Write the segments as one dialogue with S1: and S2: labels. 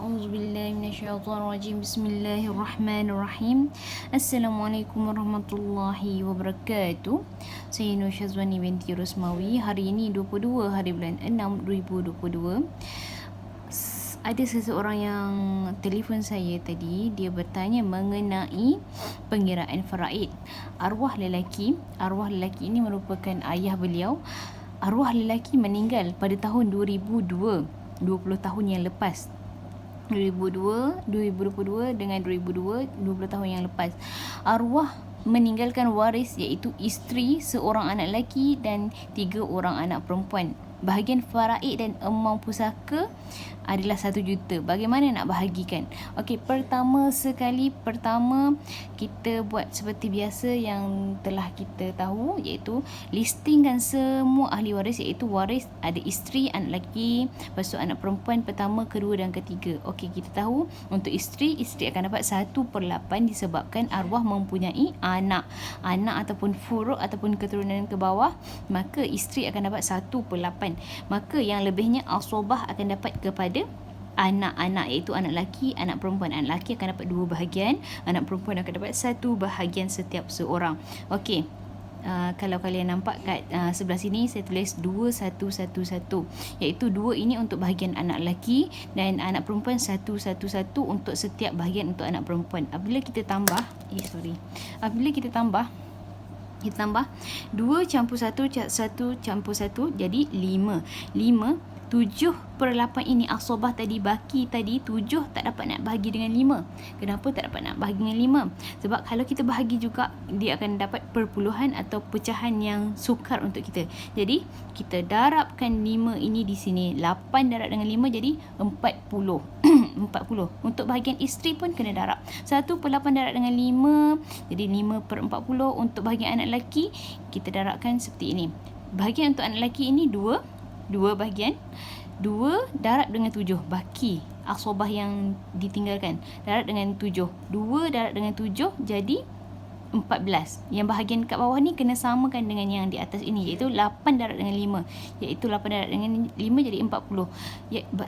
S1: A'udzubillahi minasyaitonirrajim. Bismillahirrahmanirrahim. Assalamualaikum warahmatullahi wabarakatuh. Saya Nur Syazwani binti Rosmawi. Hari ini 22 hari bulan 6 2022. Ada seseorang yang telefon saya tadi. Dia bertanya mengenai pengiraan faraid. Arwah lelaki ini merupakan ayah beliau. Arwah lelaki meninggal pada tahun 2002, 20 tahun yang lepas. 2022 dengan 2002, 20 tahun yang lepas. Arwah meninggalkan waris iaitu isteri, seorang anak lelaki dan 3 orang anak perempuan. Bahagian faraid dan amang pusaka adalah 1 juta. Bagaimana nak bahagikan? Okey, pertama kita buat seperti biasa yang telah kita tahu, iaitu listingkan semua ahli waris, iaitu waris ada isteri, anak lelaki, lepas tu anak perempuan pertama, kedua dan ketiga. Okey, kita tahu untuk isteri akan dapat 1/8 disebabkan arwah mempunyai anak ataupun furuk ataupun keturunan ke bawah, maka isteri akan dapat 1/8. Maka yang lebihnya asobah akan dapat kepada anak-anak, iaitu anak lelaki, anak perempuan. Anak lelaki akan dapat 2 bahagian, anak perempuan akan dapat 1 bahagian setiap seorang. Okey. Kalau kalian nampak kat sebelah sini saya tulis 2111, iaitu 2 ini untuk bahagian anak lelaki dan anak perempuan 111 untuk setiap bahagian untuk anak perempuan. Apabila kita tambah 2 campur 1 campur 1 jadi 5. 7/8 ini asobah tadi, baki tadi 7 tak dapat nak bahagi dengan 5. Kenapa tak dapat nak bahagi dengan 5? Sebab kalau kita bahagi juga, dia akan dapat perpuluhan atau pecahan yang sukar untuk kita. Jadi kita darabkan 5 ini di sini. 8 darab dengan 5 jadi 40. 40. Untuk bahagian isteri pun kena darab. 1/8 darab dengan 5 jadi 5/40. Untuk bahagian anak lelaki kita darabkan seperti ini. Bahagian untuk anak lelaki ini 2 bahagian. 2 darab dengan 7, baki asobah yang ditinggalkan, darab dengan 7. 2 darab dengan 7 jadi 14. Yang bahagian kat bawah ni kena samakan dengan yang di atas ini, iaitu 8 darab dengan 5, iaitu 8 darab dengan 5 jadi 40.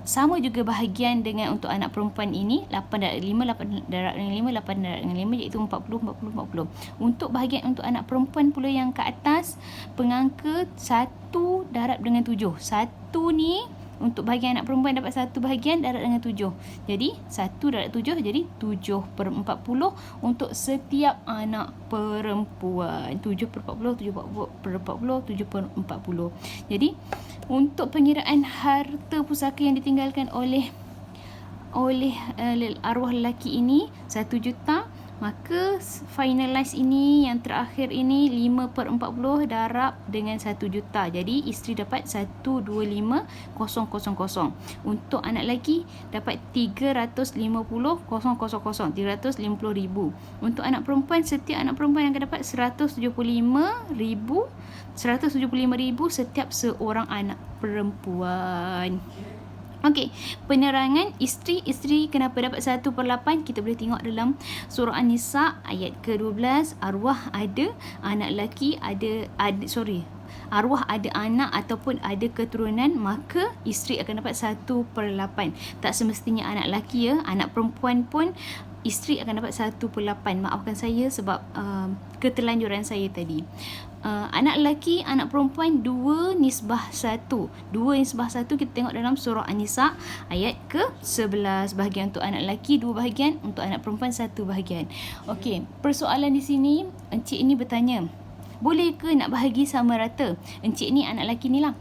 S1: Sama juga bahagian dengan untuk anak perempuan ini, 8 darab 5, 8 darab dengan 5, 8 darab dengan 5 iaitu 40. Untuk bahagian untuk anak perempuan pula yang kat atas, pengangka 1 darab dengan 7. 1 ni untuk bahagian anak perempuan dapat 1 bahagian darab dengan 7. Jadi 1 darab 7 jadi 7/40 untuk setiap anak perempuan. 7/40, 7/40, 7/40. Jadi untuk pengiraan harta pusaka yang ditinggalkan oleh arwah lelaki ini 1 juta, maka finalize ini yang terakhir ini 5/40 darab dengan 1 juta. Jadi isteri dapat 125,000. Untuk anak lelaki dapat 350,000. Untuk anak perempuan, setiap anak perempuan akan dapat 175,000 setiap seorang anak perempuan. Okey, penerangan isteri kenapa dapat 1/8 kita boleh tengok dalam surah An-Nisa ayat ke-12. Arwah ada anak lelaki, arwah ada anak ataupun ada keturunan, maka isteri akan dapat 1/8. Tak semestinya anak lelaki ya, anak perempuan pun isteri akan dapat 1/8. Maafkan saya sebab keterlanjuran saya tadi. Anak lelaki, anak perempuan 2/1. 2/1 kita tengok dalam surah An-Nisa ayat ke-11. Bahagian untuk anak lelaki 2 bahagian, untuk anak perempuan 1 bahagian. Okey, persoalan di sini encik ini bertanya, boleh ke nak bahagi sama rata? Encik ni anak lelaki ni lah,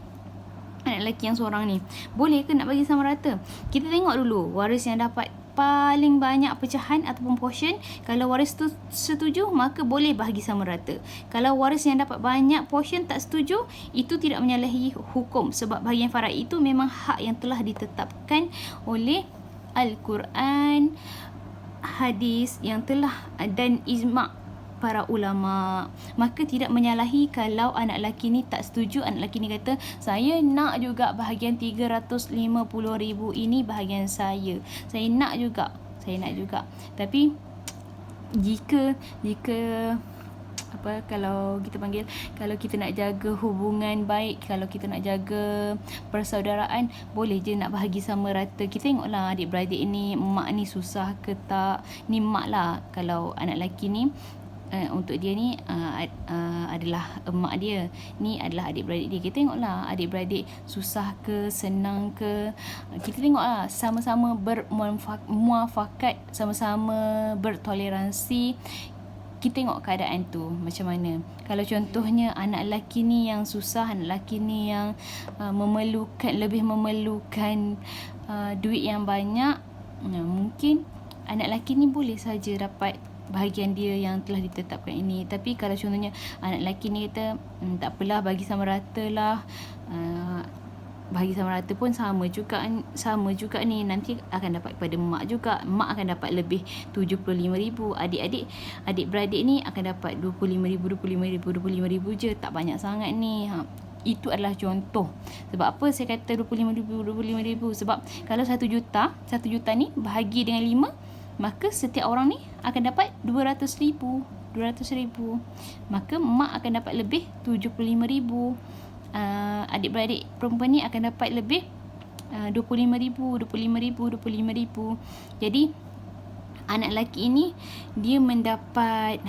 S1: anak lelaki yang seorang ni, boleh ke nak bagi sama rata? Kita tengok dulu waris yang dapat paling banyak pecahan ataupun portion. Kalau waris tu setuju, maka boleh bahagi sama rata. Kalau waris yang dapat banyak portion tak setuju, itu tidak menyalahi hukum, sebab bahagian faraid itu memang hak yang telah ditetapkan oleh Al-Quran, hadis yang telah dan ijma' para ulama. Maka tidak menyalahi kalau anak lelaki ni tak setuju. Anak lelaki ni kata, saya nak juga bahagian 350,000 ini bahagian saya. Saya nak juga. Tapi jika apa, kalau kita panggil, kalau kita nak jaga hubungan baik, kalau kita nak jaga persaudaraan, boleh je nak bahagi sama rata. Kita tengoklah adik-beradik ni, mak ni susah ke tak. Ni mak lah, kalau anak lelaki ni untuk dia ni adalah emak dia, ni adalah adik-beradik dia. Kita tengoklah adik-beradik susah ke senang ke, kita tengoklah sama-sama bermuafakat, sama-sama bertoleransi. Kita tengok keadaan tu macam mana. Kalau contohnya anak lelaki ni yang susah, anak lelaki ni yang lebih memerlukan duit yang banyak, mungkin anak lelaki ni boleh saja dapat bahagian dia yang telah ditetapkan ini. Tapi kalau contohnya anak lelaki ni kata tak apalah, bagi sama rata lah, bagi sama rata pun sama juga ni, nanti akan dapat kepada mak juga. Mak akan dapat lebih 75,000. Adik-beradik ni akan dapat 25,000 je, tak banyak sangat ni. Itu adalah contoh. Sebab apa saya kata 25,000? Sebab kalau 1 juta ni bahagi dengan 5, maka setiap orang ni akan dapat 200,000. Maka mak akan dapat lebih 75,000. Adik-beradik perempuan ni akan dapat lebih 25,000. Jadi anak lelaki ini dia mendapat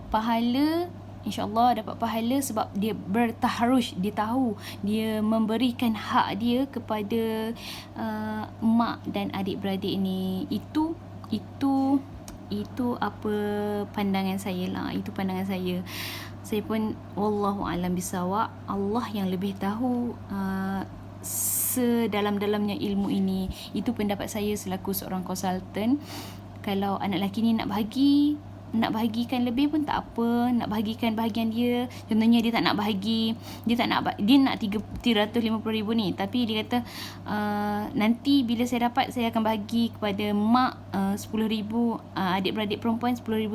S1: pahala, InsyaAllah dapat pahala sebab dia bertaharush, dia tahu dia memberikan hak dia kepada mak dan adik-beradik ni. Itu apa pandangan saya lah. Itu pandangan saya. Saya pun wallahu alam bisawab. Allah yang lebih tahu sedalam-dalamnya ilmu ini. Itu pendapat saya selaku seorang konsultan. Kalau anak lelaki ni nak bahagikan lebih pun tak apa, nak bahagikan bahagian dia. Contohnya dia tak nak bahagi, dia nak 350,000 ni, tapi dia kata nanti bila saya dapat, saya akan bahagi kepada mak 10,000, adik-beradik perempuan 10,000.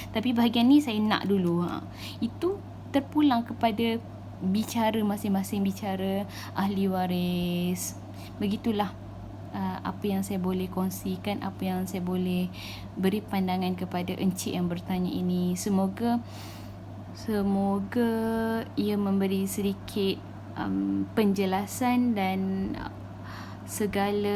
S1: Tapi bahagian ni saya nak dulu. Itu terpulang kepada bicara masing-masing, bicara ahli waris. Begitulah apa yang saya boleh kongsikan, apa yang saya boleh beri pandangan kepada encik yang bertanya ini. Semoga ia memberi sedikit penjelasan dan segala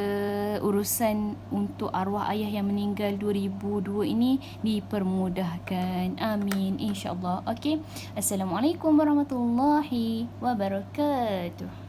S1: urusan untuk arwah ayah yang meninggal 2002 ini dipermudahkan. Amin, insyaAllah. Okey. Assalamualaikum warahmatullahi wabarakatuh.